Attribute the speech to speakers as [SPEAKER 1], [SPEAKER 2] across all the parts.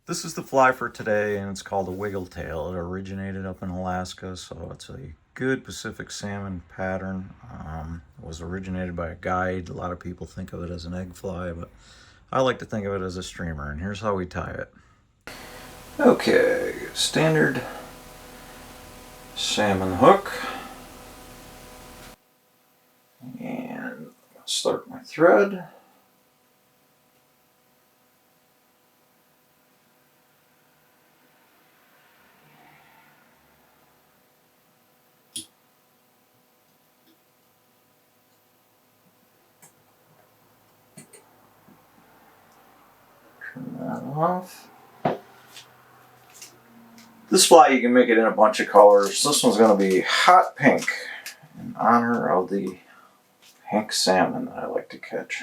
[SPEAKER 1] This is the fly for today, and it's called a wiggletail. It originated up in Alaska, so it's a good Pacific salmon pattern. It was originated by a guide. A lot of people think of it as an egg fly, but I like to think of it as a streamer, and here's how we tie it. Okay, standard salmon hook. And start my thread. Turn that off. This fly, you can make it in a bunch of colors. This one's going to be hot pink in honor of the pink salmon that I like to catch.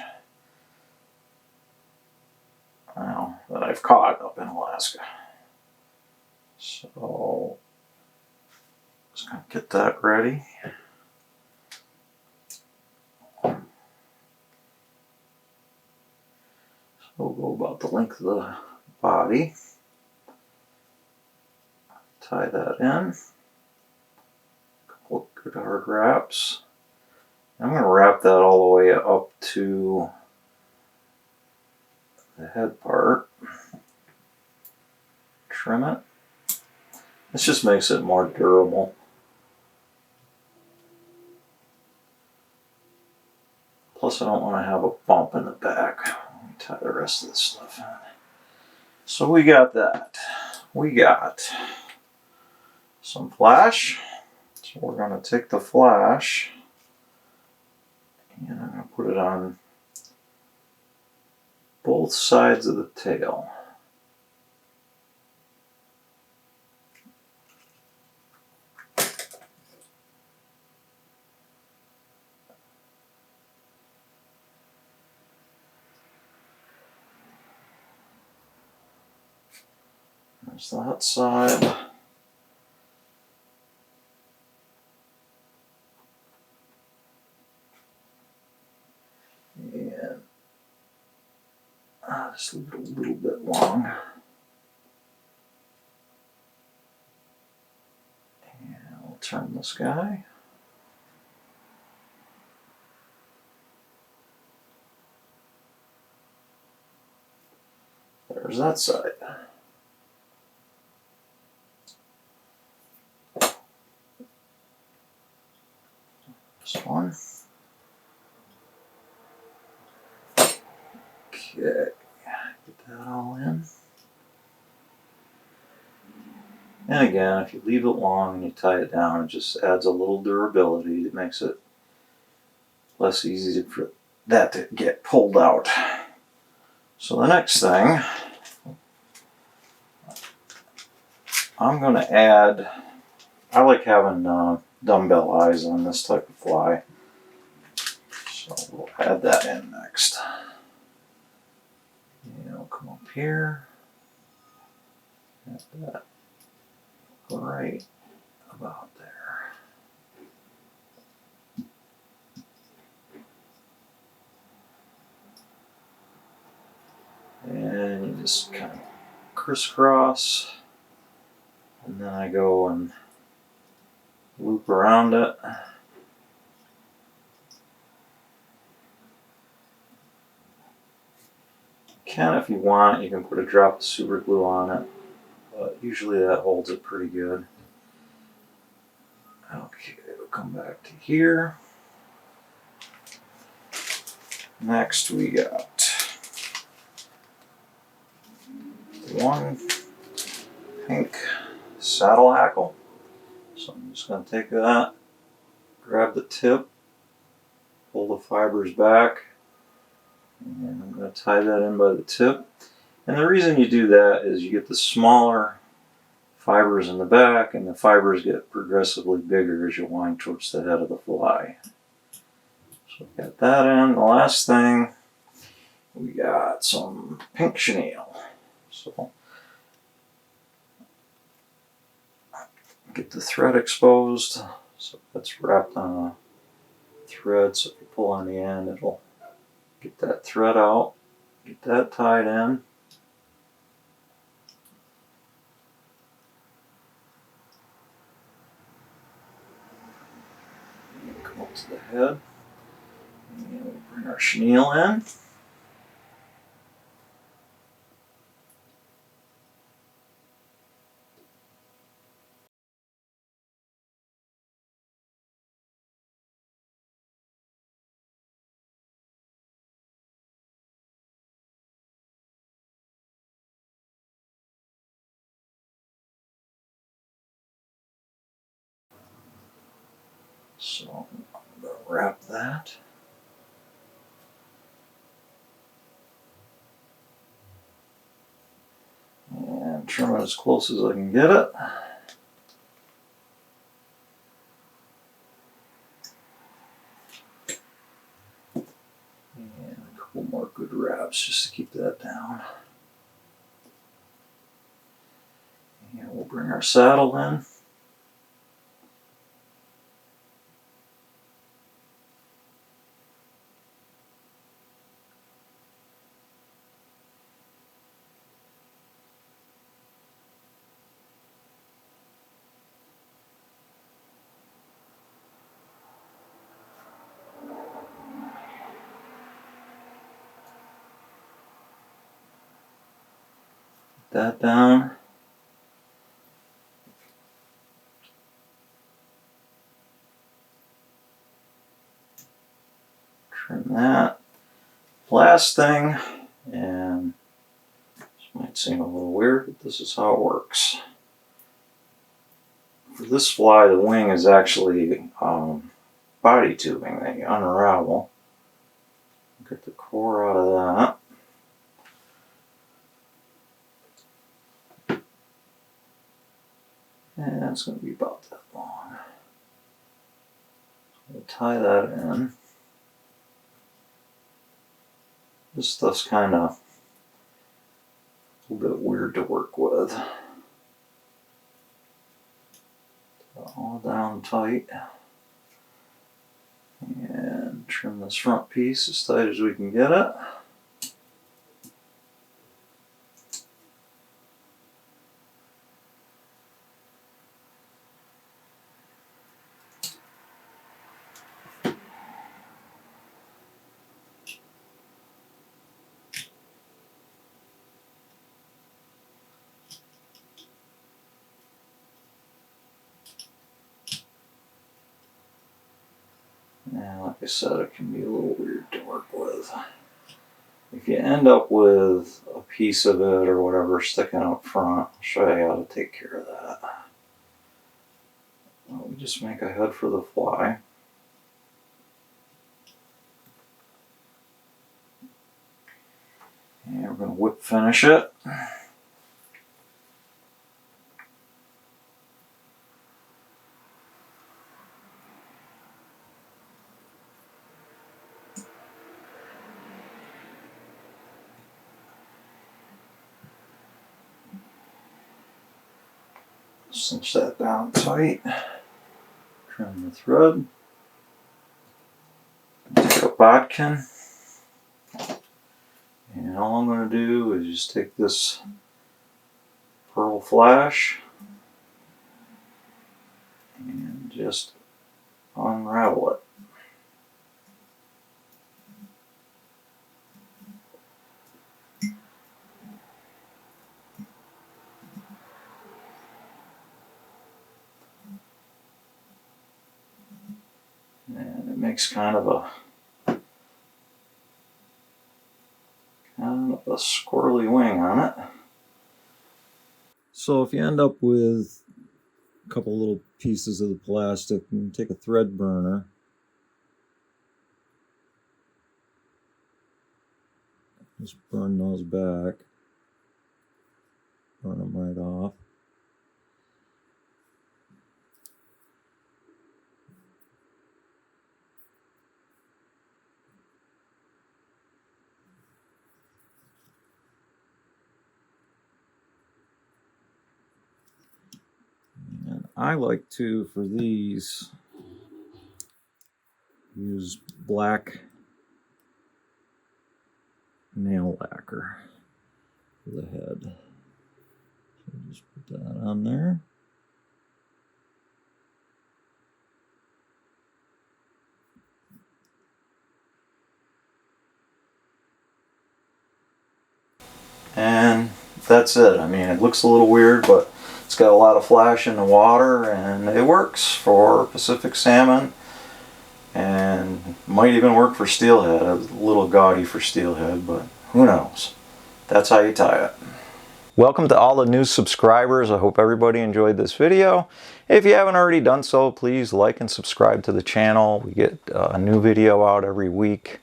[SPEAKER 1] Well, that I've caught up in Alaska. So, just going to get that ready. So we'll go about the length of the body. Tie that in. A couple of good hard wraps. I'm going to wrap that all the way up to the head part. Trim it. This just makes it more durable. Plus I don't want to have a bump in the back. Let me tie the rest of this stuff in. So we got that. We got some flash. So we're going to take the flash and I'm going to put it on both sides of the tail. There's that side. And I'll just leave it a little bit long. And we'll turn this guy. There's that side. This one. Okay, get that all in. And again, if you leave it long and you tie it down, it just adds a little durability. It makes it less easy for that to get pulled out. So the next thing, I'm going to add, I like having dumbbell eyes on this type of fly. So we'll add that in next. And we'll come up here. Add that right about there. And you just kind of crisscross. And then I go and loop around it. If you want, you can put a drop of super glue on it, but usually that holds it pretty good. Okay, we'll come back to here. Next we got one pink saddle hackle. So I'm just going to take that, grab the tip, pull the fibers back, and I'm going to tie that in by the tip. And the reason you do that is you get the smaller fibers in the back, and the fibers get progressively bigger as you wind towards the head of the fly. So got that in. The last thing, we got some pink chenille. So get the thread exposed. So that's wrapped on a thread, so if you pull on the end, it'll get that thread out. Get that tied in. out to the head. And we'll bring our chenille in. So I'm going to wrap that. And trim it as close as I can get it. And a couple more good wraps just to keep that down. And we'll bring our saddle in. That down. Trim that. Last thing, and this might seem a little weird, but this is how it works. For this fly, the wing is actually body tubing that you unravel. Get the core out of that. And it's going to be about that long. So we'll tie that in. This stuff's kind of a little bit weird to work with. All down tight. And trim this front piece as tight as we can get it. And like I said, it can be a little weird to work with. If you end up with a piece of it or whatever sticking up front, I'll show you how to take care of that. Well, we just make a head for the fly. And we're going to whip finish it. Cinch that down tight. Trim the thread. Take a bodkin. And all I'm going to do is just take this pearl flash and just unravel it. And it makes kind of a squirrely wing on it. So if you end up with a couple little pieces of the plastic, you can take a thread burner. Just burn those back. Burn them right off. And I like to, for these, use black nail lacquer for the head. So just put that on there. that's it. I mean, it looks a little weird, but it's got a lot of flash in the water, and it works for Pacific salmon, and might even work for steelhead. A little gaudy for steelhead, but who knows. That's how you tie it. Welcome to all the new subscribers. I hope everybody enjoyed this video. If you haven't already done so, please like and subscribe to the channel. We get a new video out every week.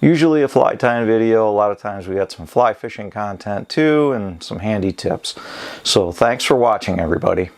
[SPEAKER 1] Usually a fly tying video. A lot of times we got some fly fishing content too, and some handy tips. So thanks for watching, everybody.